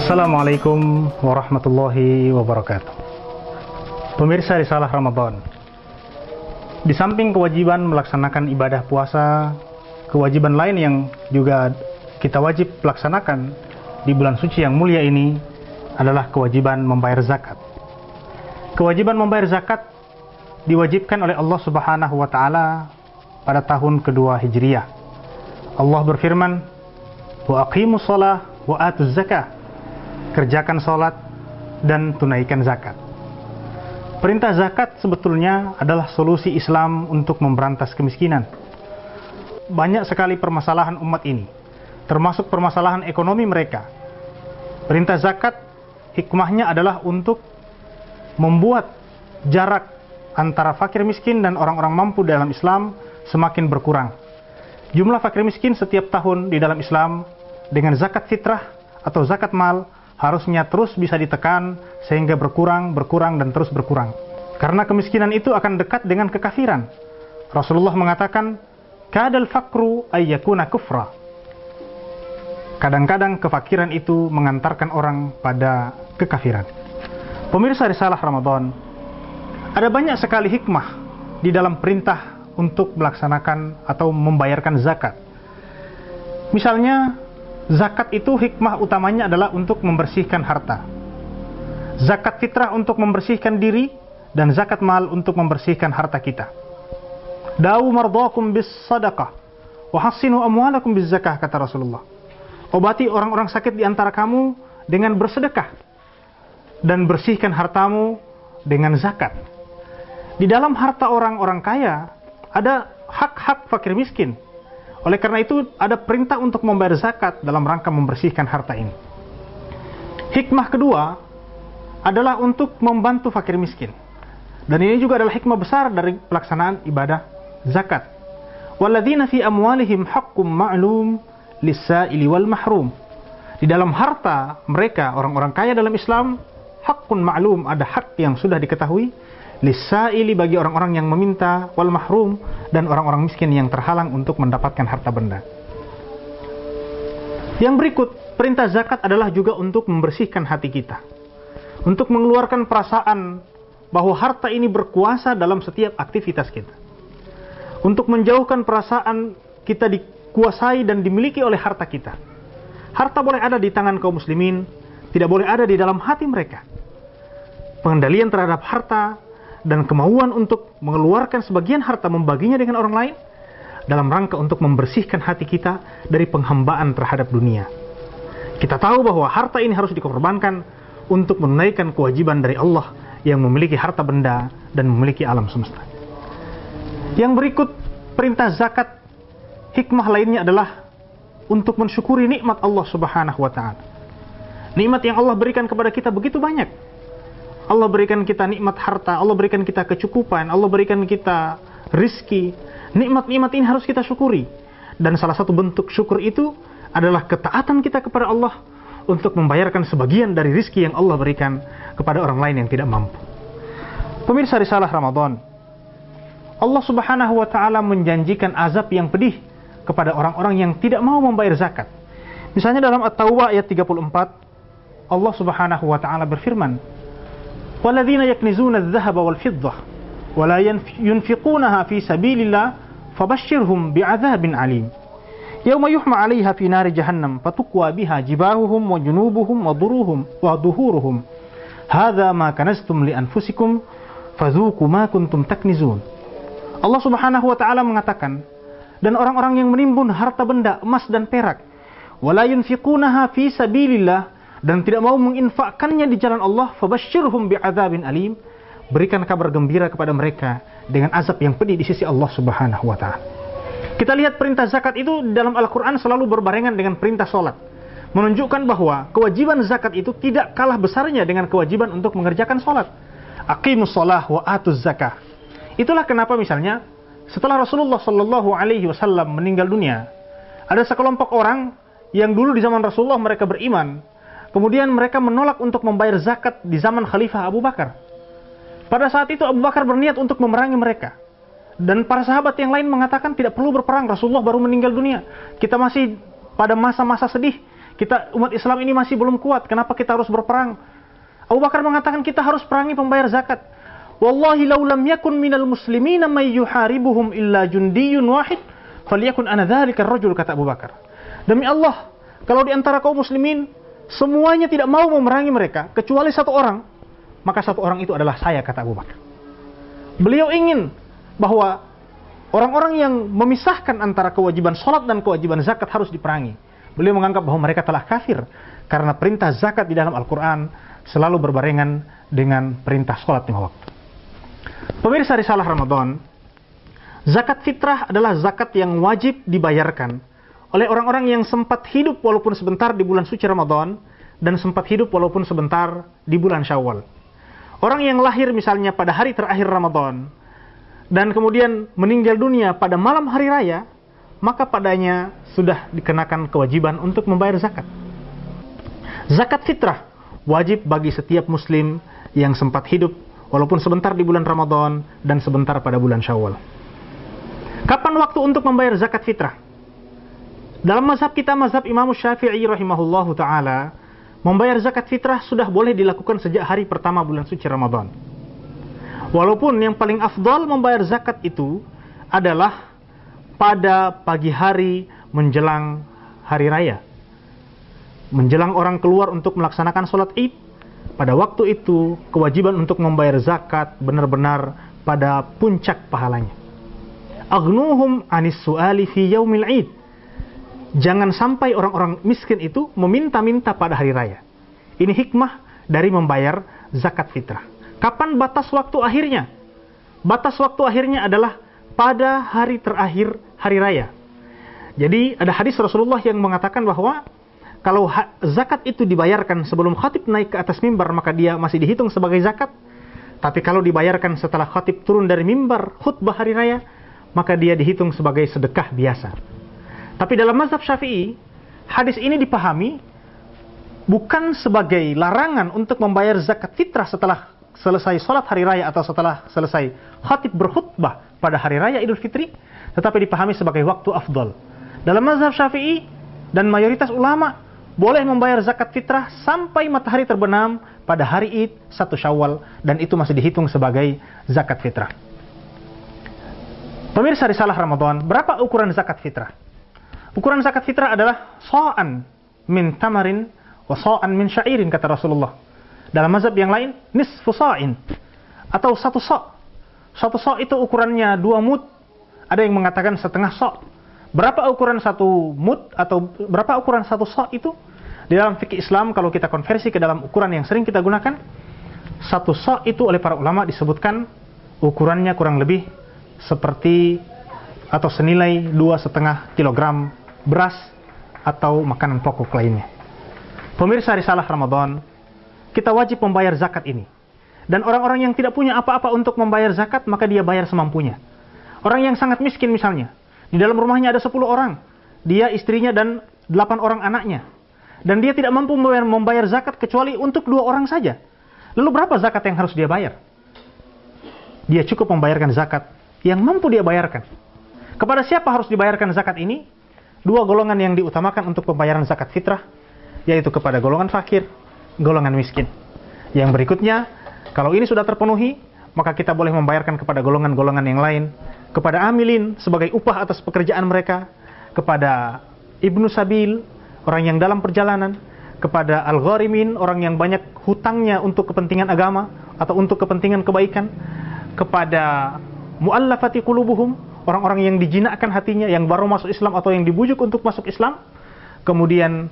Assalamualaikum warahmatullahi wabarakatuh. Pemirsa Risalah Ramadan, di samping kewajiban melaksanakan ibadah puasa, kewajiban lain yang juga kita wajib laksanakan di bulan suci yang mulia ini adalah kewajiban membayar zakat. Kewajiban membayar zakat diwajibkan oleh Allah Subhanahu wa taala pada tahun kedua Hijriyah. Allah berfirman, "Wa aqimus shalah wa atuz zakah." Kerjakan sholat dan tunaikan zakat. Perintah zakat sebetulnya adalah solusi Islam untuk memberantas kemiskinan. Banyak sekali permasalahan umat ini, termasuk permasalahan ekonomi mereka. Perintah zakat hikmahnya adalah untuk membuat jarak antara fakir miskin dan orang-orang mampu dalam Islam semakin berkurang. Jumlah fakir miskin setiap tahun di dalam Islam dengan zakat fitrah atau zakat mal harusnya terus bisa ditekan sehingga berkurang dan terus berkurang. Karena kemiskinan itu akan dekat dengan kekafiran. Rasulullah mengatakan, "Kadal fakru ayyakuna kufra." Kadang-kadang kefakiran itu mengantarkan orang pada kekafiran. Pemirsa Risalah Ramadan, ada banyak sekali hikmah di dalam perintah untuk melaksanakan atau membayarkan zakat. Misalnya, zakat itu hikmah utamanya adalah untuk membersihkan harta. Zakat fitrah untuk membersihkan diri, dan zakat mal untuk membersihkan harta kita. Dawu mardakum bis sadaqah wa hassinu amwalakum biz zakah, kata Rasulullah. Obati orang-orang sakit di antara kamu dengan bersedekah dan bersihkan hartamu dengan zakat. Di dalam harta orang-orang kaya ada hak-hak fakir miskin. Oleh karena itu, ada perintah untuk membayar zakat dalam rangka membersihkan harta ini. Hikmah kedua adalah untuk membantu fakir miskin. Dan ini juga adalah hikmah besar dari pelaksanaan ibadah zakat. Walladzina fi amwalihim haqqum ma'lum lis-sa'ili wal mahrum. Di dalam harta mereka, orang-orang kaya dalam Islam, haqqun ma'lum, ada hak yang sudah diketahui, lis-sa'ili, bagi orang-orang yang meminta, wal mahrum, dan orang-orang miskin yang terhalang untuk mendapatkan harta benda. Yang berikut, perintah zakat adalah juga untuk membersihkan hati kita, untuk mengeluarkan perasaan bahwa harta ini berkuasa dalam setiap aktivitas kita, untuk menjauhkan perasaan kita dikuasai dan dimiliki oleh harta kita. Harta boleh ada di tangan kaum muslimin, tidak boleh ada di dalam hati mereka. Pengendalian terhadap harta dan kemauan untuk mengeluarkan sebagian harta membaginya dengan orang lain dalam rangka untuk membersihkan hati kita dari penghambaan terhadap dunia. Kita tahu bahwa harta ini harus dikorbankan untuk menunaikan kewajiban dari Allah yang memiliki harta benda dan memiliki alam semesta. Yang berikut, perintah zakat, hikmah lainnya adalah untuk mensyukuri nikmat Allah Subhanahu wa taala. Nikmat yang Allah berikan kepada kita begitu banyak. Allah berikan kita nikmat harta, Allah berikan kita kecukupan, Allah berikan kita rizki. Nikmat-nikmat ini harus kita syukuri. Dan salah satu bentuk syukur itu adalah ketaatan kita kepada Allah untuk membayarkan sebagian dari rizki yang Allah berikan kepada orang lain yang tidak mampu. Pemirsa Risalah Ramadan, Allah Subhanahu wa taala menjanjikan azab yang pedih kepada orang-orang yang tidak mau membayar zakat. Misalnya dalam At-Taubah ayat 34, Allah Subhanahu wa taala berfirman, وَالَّذِينَ يَكْنِزُونَ الذَّهَبَ وَالْفِضَّةَ وَلَا يُنْفِقُونَهَا فِي سَبِيلِ اللَّهِ فَبَشِّرْهُمْ بِعَذَابٍ عَلِيمٍ يَوْمَ يُحْمَى عَلَيْهَا فِي نَارِ جَهَنَّمَ فَتُكْوَى بِهَا جِبَاهُهُمْ وَجُنُوبُهُمْ وَظُهُورُهُمْ هَذَا مَا كَنَزْتُمْ لِأَنفُسِكُمْ فَذُوقُوا مَا كُنْتُمْ تَكْنِزُونَ. Allah Subhanahu wa taala mengatakan, dan orang-orang yang menimbun harta benda emas dan perak, وَلَا يُنْفِقُونَهَا فِي سَبِيلِ اللَّهِ, dan tidak mau menginfakkannya di jalan Allah, fabasyirhum bi'adzabin alim, berikan kabar gembira kepada mereka dengan azab yang pedih di sisi Allah Subhanahu wa taala. Kita lihat perintah zakat itu dalam Al-Qur'an selalu berbarengan dengan perintah salat, menunjukkan bahwa kewajiban zakat itu tidak kalah besarnya dengan kewajiban untuk mengerjakan salat. Aqimus shalah wa atuz zakah. Itulah kenapa misalnya setelah Rasulullah sallallahu alaihi wasallam meninggal dunia, ada sekelompok orang yang dulu di zaman Rasulullah mereka beriman, kemudian mereka menolak untuk membayar zakat di zaman Khalifah Abu Bakar. Pada saat itu Abu Bakar berniat untuk memerangi mereka. Dan para sahabat yang lain mengatakan tidak perlu berperang, Rasulullah baru meninggal dunia. Kita masih pada masa-masa sedih. Kita umat Islam ini masih belum kuat, kenapa kita harus berperang? Abu Bakar mengatakan kita harus perangi pembayar zakat. Wallahi law lam yakun minal muslimina may yuharibuhum illa jundiyun wahid falyakun ana dzalika ar-rajul, kata Abu Bakar. Demi Allah, kalau di antara kaum muslimin semuanya tidak mau memerangi mereka kecuali satu orang, maka satu orang itu adalah saya, kata Abu Bakar. Beliau ingin bahwa orang-orang yang memisahkan antara kewajiban sholat dan kewajiban zakat harus diperangi. Beliau menganggap bahwa mereka telah kafir karena perintah zakat di dalam Al-Quran selalu berbarengan dengan perintah sholat 5 waktu. Pemirsa Risalah Ramadan, zakat fitrah adalah zakat yang wajib dibayarkan oleh orang-orang yang sempat hidup walaupun sebentar di bulan suci Ramadan dan sempat hidup walaupun sebentar di bulan Syawal. Orang yang lahir misalnya pada hari terakhir Ramadan dan kemudian meninggal dunia pada malam hari raya, maka padanya sudah dikenakan kewajiban untuk membayar zakat. Zakat fitrah wajib bagi setiap muslim yang sempat hidup walaupun sebentar di bulan Ramadan dan sebentar pada bulan Syawal. Kapan waktu untuk membayar zakat fitrah? Dalam mazhab kita, mazhab Imam Syafi'i rahimahullahu ta'ala, membayar zakat fitrah sudah boleh dilakukan sejak hari pertama bulan suci Ramadan. Walaupun yang paling afdal membayar zakat itu adalah pada pagi hari menjelang hari raya. Menjelang orang keluar untuk melaksanakan sholat id, pada waktu itu kewajiban untuk membayar zakat benar-benar pada puncak pahalanya. Aghnuhum anis su'ali fi yaumil id. Jangan sampai orang-orang miskin itu meminta-minta pada hari raya. Ini hikmah dari membayar zakat fitrah. Kapan batas waktu akhirnya? Batas waktu akhirnya adalah pada hari terakhir hari raya. Jadi ada hadis Rasulullah yang mengatakan bahwa kalau zakat itu dibayarkan sebelum khatib naik ke atas mimbar, maka dia masih dihitung sebagai zakat. Tapi kalau dibayarkan setelah khatib turun dari mimbar khutbah hari raya, maka dia dihitung sebagai sedekah biasa. Tapi dalam mazhab Syafi'i, hadis ini dipahami bukan sebagai larangan untuk membayar zakat fitrah setelah selesai sholat hari raya atau setelah selesai khatib berkhutbah pada hari raya Idul Fitri, tetapi dipahami sebagai waktu afdal. Dalam mazhab Syafi'i dan mayoritas ulama, boleh membayar zakat fitrah sampai matahari terbenam pada hari Id 1 Syawal, dan itu masih dihitung sebagai zakat fitrah. Pemirsa Risalah Ramadan, berapa ukuran zakat fitrah? Ukuran zakat fitrah adalah sa'an min tamarin wa sa'an min sya'irin, kata Rasulullah. Dalam mazhab yang lain, nisfu sa'in atau 1 sa'. 1 sa' itu ukurannya 2 mud. Ada yang mengatakan setengah sa'. Berapa ukuran 1 mud atau berapa ukuran 1 sa' itu? Di dalam fikih Islam, kalau kita konversi ke dalam ukuran yang sering kita gunakan, 1 sa' itu oleh para ulama disebutkan ukurannya kurang lebih seperti atau senilai 2,5 kilogram beras atau makanan pokok lainnya. Pemirsa Risalah Ramadan, kita wajib membayar zakat ini. Dan orang-orang yang tidak punya apa-apa untuk membayar zakat, maka dia bayar semampunya. Orang yang sangat miskin misalnya, di dalam rumahnya ada 10 orang, dia, istrinya, dan 8 orang anaknya. Dan dia tidak mampu membayar zakat kecuali untuk 2 orang saja. Lalu berapa zakat yang harus dia bayar? Dia cukup membayarkan zakat yang mampu dia bayarkan. Kepada siapa harus dibayarkan zakat ini? 2 golongan yang diutamakan untuk pembayaran zakat fitrah, yaitu kepada golongan fakir, golongan miskin. Yang berikutnya, kalau ini sudah terpenuhi, maka kita boleh membayarkan kepada golongan-golongan yang lain, kepada amilin sebagai upah atas pekerjaan mereka, kepada ibnu sabil, orang yang dalam perjalanan, kepada al-gharimin, orang yang banyak hutangnya untuk kepentingan agama atau untuk kepentingan kebaikan, kepada mu'allafati qulubuhum, orang-orang yang dijinakkan hatinya, yang baru masuk Islam atau yang dibujuk untuk masuk Islam, kemudian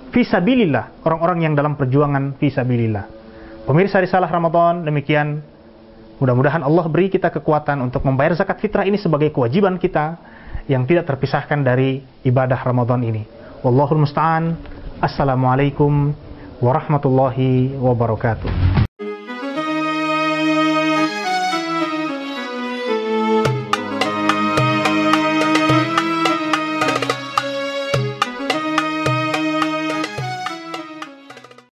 fisabilillah, orang-orang yang dalam perjuangan fisabilillah. Pemirsa Risalah Ramadan, demikian. Mudah-mudahan Allah beri kita kekuatan untuk membayar zakat fitrah ini sebagai kewajiban kita yang tidak terpisahkan dari ibadah Ramadan ini. Wallahul musta'an. Assalamualaikum warahmatullahi wabarakatuh.